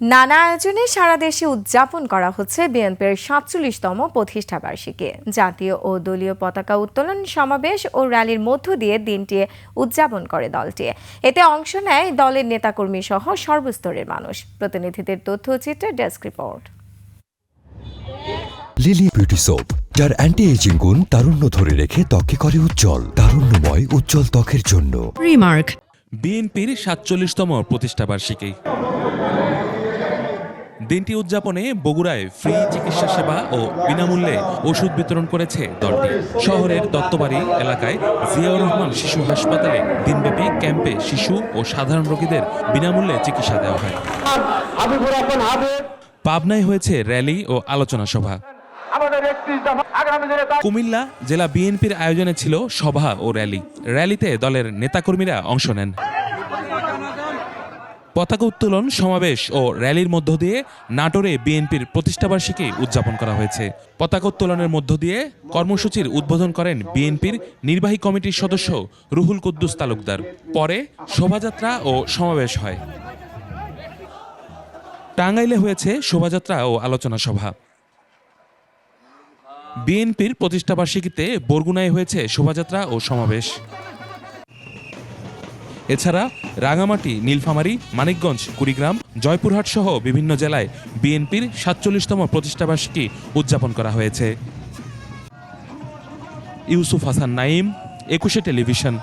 নানা আয়োজনে সারা দেশে উদযাপন করা হচ্ছে বিএনপির ৪৭তম প্রতিষ্ঠাবার্ষিকী। জাতীয় ও দলীয় পতাকা উত্তোলন, সমাবেশ ও র্যালির মধ্য দিয়ে দিনটি উদযাপন করে দলটি। এতে অংশ নেয় দলের নেতাকর্মী সহ সর্বস্তরের মানুষ। প্রতিনিধিদের তথ্যচিত্রে desk report. Lily beauty soap, যার অ্যান্টি এজিং গুণ তারুণ্য ধরে রেখে ত্বকে করে উজ্জ্বল। তারুণ্যময় উজ্জ্বল ত্বকের জন্য রিমার্ক। বিএনপির ৪৭তম প্রতিষ্ঠাবার্ষিকী। দিনটি উদযাপনে বগুড়ায় ফ্রি চিকিৎসা সেবা ও বিনামূল্যে ওষুধ বিতরণ করেছে দলটি। শহরের দত্তবাড়ি এলাকায় জিয়াউর রহমান শিশু হাসপাতালে দিনব্যাপী ক্যাম্পে শিশু ও সাধারণ রোগীদের বিনামূল্যে চিকিৎসা দেওয়া হয়। পাবনায় হয়েছে র্যালি ও আলোচনা সভা। কুমিল্লা জেলা বিএনপির আয়োজনে ছিল সভা ও র্যালিতে দলের নেতাকর্মীরা অংশ নেন। পতাকা উত্তোলন, সমাবেশ ও র্যালির মধ্য দিয়ে নাটোরে বিএনপির প্রতিষ্ঠাবার্ষিকী উদযাপন করা হয়েছে। পতাকা উত্তোলনের মধ্য দিয়ে কর্মসূচির উদ্বোধন করেন বিএনপির নির্বাহী কমিটির সদস্য রুহুল কুদ্দুস তালুকদার। পরে শোভাযাত্রা ও সমাবেশ হয়। টাঙ্গাইলে হয়েছে শোভাযাত্রা ও আলোচনা সভা। বিএনপির প্রতিষ্ঠাবার্ষিকীতে বরগুনায় হয়েছে শোভাযাত্রা ও সমাবেশ। এছাড়া রাঙামাটি, নীলফামারী, মানিকগঞ্জ, কুড়িগ্রাম, জয়পুরহাট সহ বিভিন্ন জেলায় বিএনপির ৪৭তম প্রতিষ্ঠাবার্ষিকী উদযাপন করা হয়েছে। ইউসুফ হাসান নাইম, ২১ টেলিভিশন।